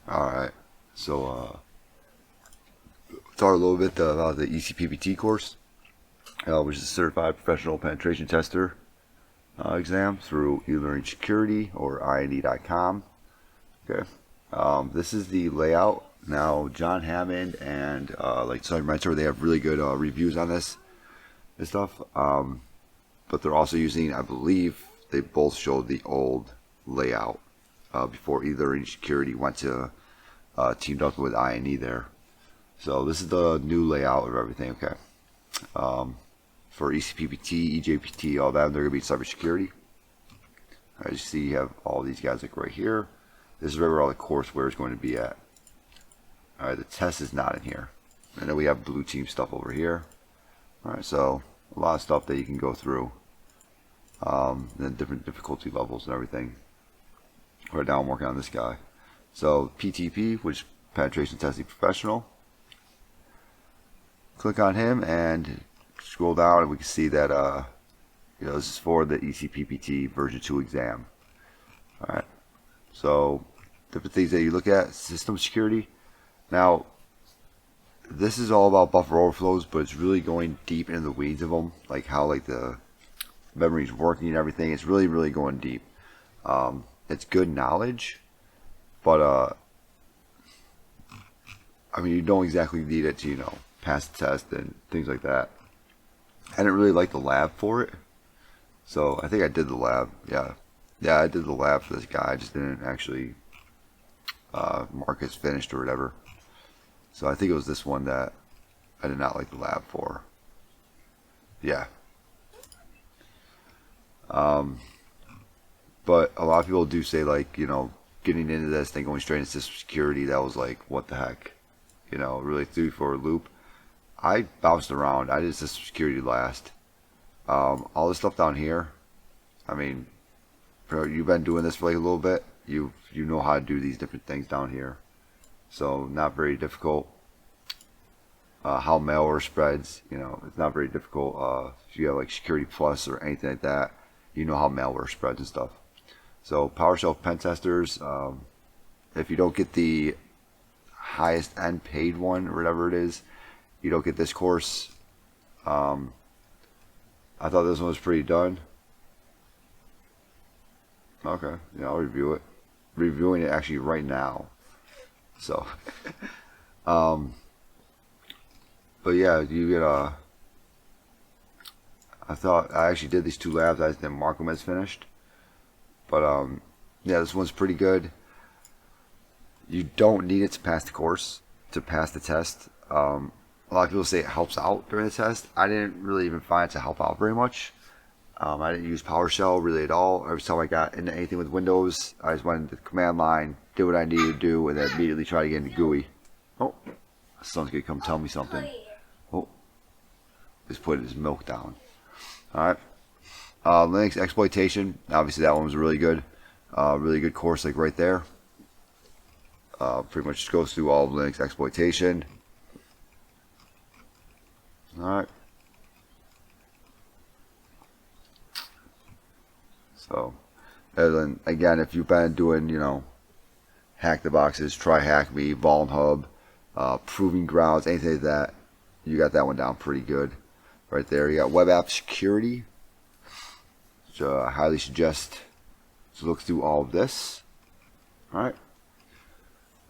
Alright, so talk a little bit about the eCPPT course, which is a Certified Professional Penetration Tester exam through eLearnSecurity or airodump-ng. Okay, this is the layout. Now, John Hammond and like Sonny Mentor, they have really good reviews on this and stuff, but they're also using, I believe, they both showed the old layout before eLearnSecurity went to teamed up with I&E there. So this is the new layout of everything. Okay, for eCPPT, eJPT, all that, they're going to be cybersecurity. As you see, you have all these guys like right here. This is where all the courseware is going to be at. All right, the test is not in here, and then we have blue team stuff over here. All right, so a lot of stuff that you can go through, and then different difficulty levels and everything. Right now, I'm working on this guy. So PTP, which is Penetration Testing Professional. Click on him and scroll down, and we can see that this is for the eCPPT version 2 exam. All right. So different things that you look at: system security. Now, this is all about buffer overflows, but it's really going deep into the weeds of them, like how like the memory is working and everything. It's really going deep. It's good knowledge, but I mean, you don't exactly need it to pass the test and things like that. I didn't really like the lab for it, so I think I did the lab. Yeah, I did the lab for this guy. I just didn't actually mark as finished or whatever. So I think it was this one that I did not like the lab for. Yeah. But a lot of people do say, like, getting into this thing, going straight into system security, that was like, what the heck? Really threw you for a loop. I bounced around. I did system security last. All this stuff down here, I mean, you've been doing this for like a little bit. You know how to do these different things down here. So not very difficult. How malware spreads, it's not very difficult. If you have like Security Plus or anything like that, you know how malware spreads and stuff. So PowerShell pen testers, if you don't get the highest end paid one or whatever it is, you don't get this course. I thought this one was pretty done. Okay, yeah, I'll review it. Reviewing it actually right now. So, but yeah, you get I thought I actually did these two labs. I didn't mark them as finished, but yeah, this one's pretty good. You don't need it to pass the course, to pass the test. A lot of people say it helps out during the test. I didn't really even find it to help out very much. I didn't use PowerShell really at all. Every time I got into anything with Windows, I just went into the command line, did what I needed to do, and then immediately tried to get into GUI. Oh, someone's gonna come tell me something. Oh, he's putting his milk down. All right. Linux exploitation. Obviously, that one was really good. Really good course, like right there. Pretty much just goes through all of Linux exploitation. All right. So, and then again, if you've been doing, hack the boxes, try hack me, Vuln Hub, proving grounds, anything like that, you got that one down pretty good, right there. You got web app security, which I highly suggest to look through all of this. All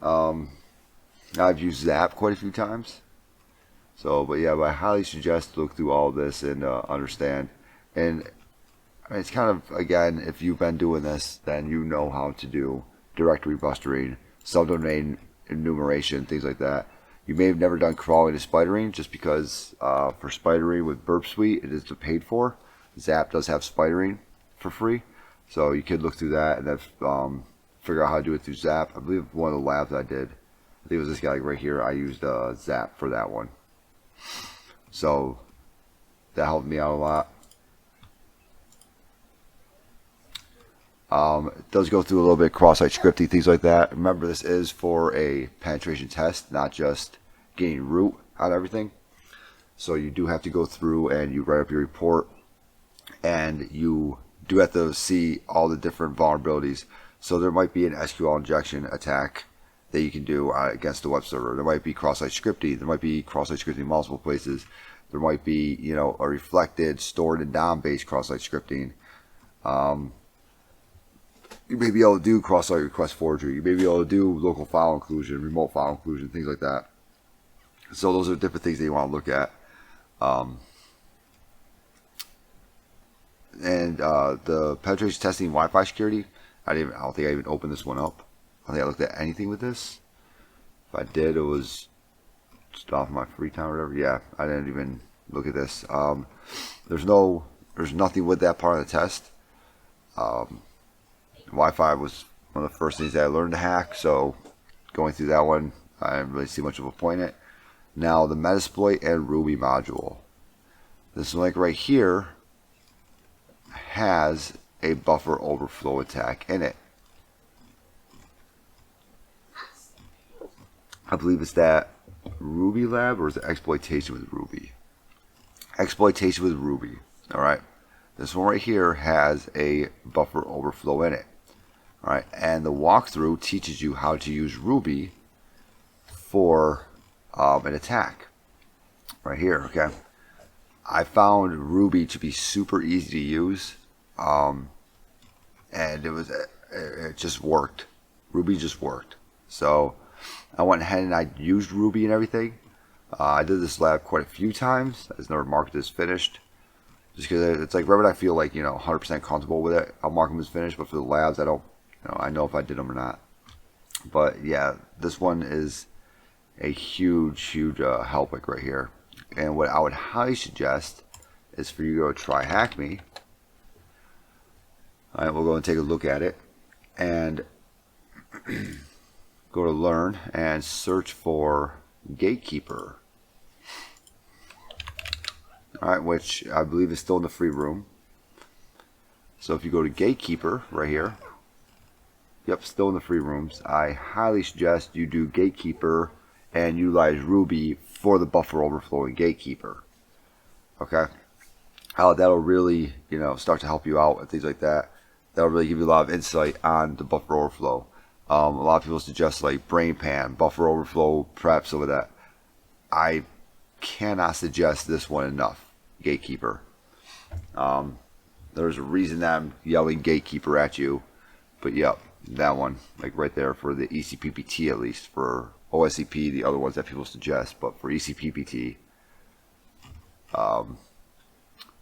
right. I've used Zap quite a few times. So, but yeah, I highly suggest to look through all of this and understand. And it's kind of, again, if you've been doing this, then you know how to do directory bustering, subdomain enumeration, things like that. You may have never done crawling to spidering, just because for spidering with Burp Suite, it is paid for. Zap does have spidering for free, so you could look through that and then figure out how to do it through Zap. I believe one of the labs I did, I think it was this guy right here, I used Zap for that one. So that helped me out a lot. It does go through a little bit of cross-site scripting, things like that. Remember, this is for a penetration test, not just getting root on everything. So you do have to go through and you write up your report, and you do have to see all the different vulnerabilities. So there might be an SQL injection attack that you can do against the web server. There might be cross-site scripting. There might be cross-site scripting in multiple places. There might be, you know, a reflected, stored, and DOM-based cross-site scripting. You may be able to do cross-site request forgery. You may be able to do local file inclusion, remote file inclusion, things like that. So those are different things that you want to look at. The penetration testing Wi-Fi security, I don't think I even opened this one up. I don't think I looked at anything with this. If I did, it was just off my free time or whatever. Yeah, I didn't even look at this. There's nothing with that part of the test. Wi-Fi was one of the first things that I learned to hack, so going through that one, I didn't really see much of a point in it. Now, the Metasploit and Ruby module. This link right here has a buffer overflow attack in it. I believe it's that Ruby Lab, or is it Exploitation with Ruby? Exploitation with Ruby. Alright. This one right here has a buffer overflow in it. Alright, and the walkthrough teaches you how to use Ruby for an attack. Right here, okay? I found Ruby to be super easy to use, and it just worked. Ruby just worked. So I went ahead and I used Ruby and everything. I did this lab quite a few times. I just never marked it as finished. Just because it's like wherever I feel like, you know, 100% comfortable with it, I'll mark them as finished. But for the labs, I don't, you know, I know if I did them or not. But yeah, this one is a huge help right here. And what I would highly suggest is for you to go try Hack Me. Alright, we'll go and take a look at it. And go to Learn and search for Gatekeeper. Alright, which I believe is still in the free room. So if you go to Gatekeeper right here, yep, still in the free rooms, I highly suggest you do Gatekeeper and utilize Ruby for the buffer overflow in Gatekeeper. Okay, that'll really, you know, start to help you out and things like that. That'll really give you a lot of insight on the buffer overflow. A lot of people suggest like BrainPan, buffer overflow, prep, some of that. I cannot suggest this one enough. Gatekeeper. There's a reason that I'm yelling Gatekeeper at you, but yep, that one, like right there for the eCPPT, at least for OSCP, the other ones that people suggest, but for eCPPT,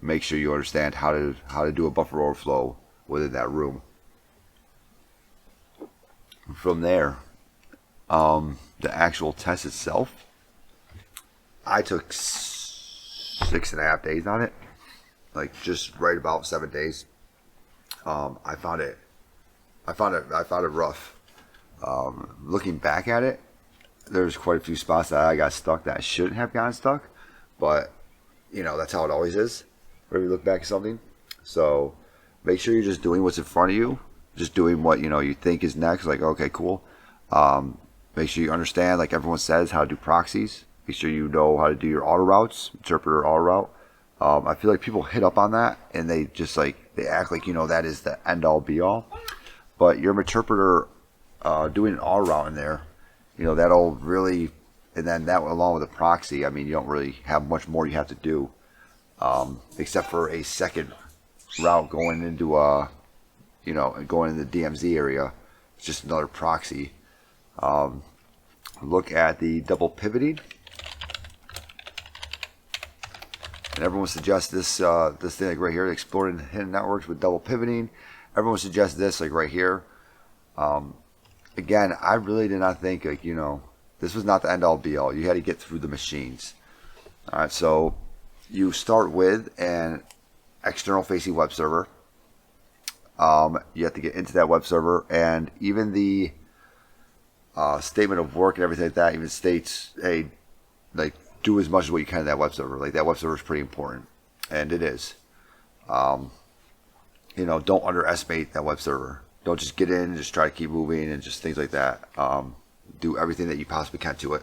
make sure you understand how to do a buffer overflow within that room. From there, the actual test itself, I took 6.5 days on it, like just right about 7 days. I found it rough. Looking back at it, there's quite a few spots that I got stuck that I shouldn't have gotten stuck, but you know, that's how it always is whenever you look back at something. So make sure you're just doing what's in front of you, just doing what, you know, you think is next. Like, okay, cool. Make sure you understand, like everyone says, how to do proxies. Make sure you know how to do your auto routes, interpreter auto route. I feel like people hit up on that and they just like, they act like, you know, that is the end all be all. But your interpreter doing an auto route in there, you know, that'll really, and then that along with a proxy, I mean, you don't really have much more you have to do, except for a second route going into you know, going in the DMZ area. It's just another proxy. Look at the double pivoting. And everyone suggests this this thing like right here, exploring hidden networks with double pivoting. Everyone suggests this like right here. Again, I really did not think, like, you know, this was not the end all be all. You had to get through the machines. All right, so you start with an external facing web server. You have to get into that web server, and even the statement of work and everything like that even states, hey, like, do as much as what you can in that web server. Like, that web server is pretty important, and it is. You know, don't underestimate that web server. Don't just get in and just try to keep moving and just things like that. Do everything that you possibly can to it.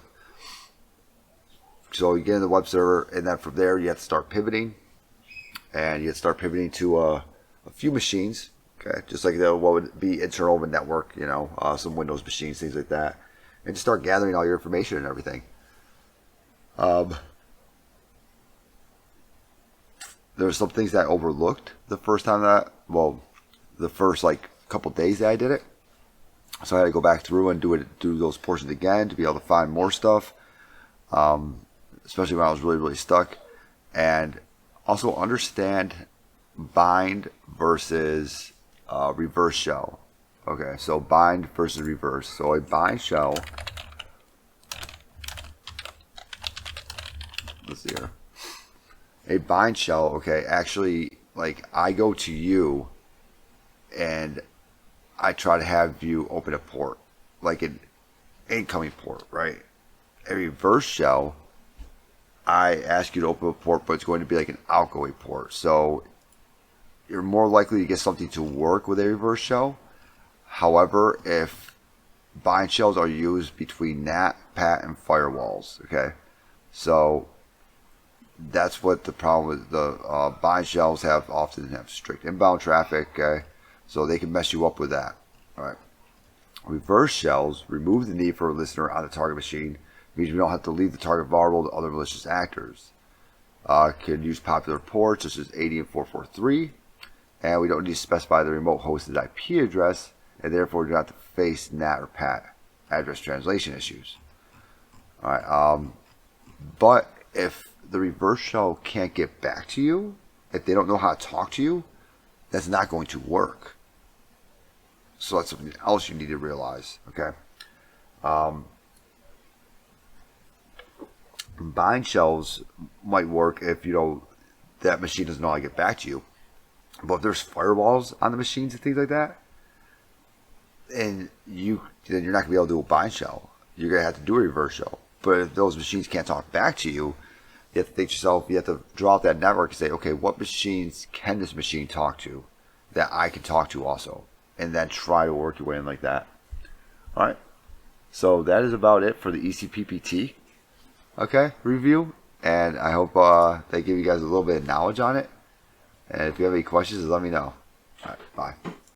So you get in the web server, and then from there you have to start pivoting, and you have to start pivoting to a few machines. Okay, just like what would be internal of a network, you know, some Windows machines, things like that. and just start gathering all your information and everything. There's some things that I overlooked the first time the first like couple days that I did it. So I had to go back through and do those portions again to be able to find more stuff, especially when I was really stuck. And also understand bind versus reverse shell. Okay, so bind versus reverse. So a bind shell, let's see here. A bind shell, okay, actually, like, I go to you and I try to have you open a port, like an incoming port, right? A reverse shell, I ask you to open a port, but it's going to be like an outgoing port. So you're more likely to get something to work with a reverse shell. However, if bind shells are used between NAT, PAT, and firewalls, okay? So that's what the problem is. The bind shells often have strict inbound traffic, okay? So they can mess you up with that. All right. Reverse shells remove the need for a listener on the target machine. It means we don't have to leave the target vulnerable to other malicious actors. Can use popular ports such as 80 and 443, and we don't need to specify the remote hosted IP address, and therefore do not have to face NAT or PAT address translation issues. All right. But if the reverse shell can't get back to you, if they don't know how to talk to you, that's not going to work. So that's something else you need to realize, okay? Bind shells might work if, that machine doesn't know how to get back to you. But if there's firewalls on the machines and things like that, and then you're not going to be able to do a bind shell. You're going to have to do a reverse shell. But if those machines can't talk back to you, you have to think to yourself, you have to draw out that network and say, okay, what machines can this machine talk to that I can talk to also? And then try to work your way in like that. All right. So that is about it for the eCPPT, okay, review. And I hope they give you guys a little bit of knowledge on it. And if you have any questions, let me know. All right, bye.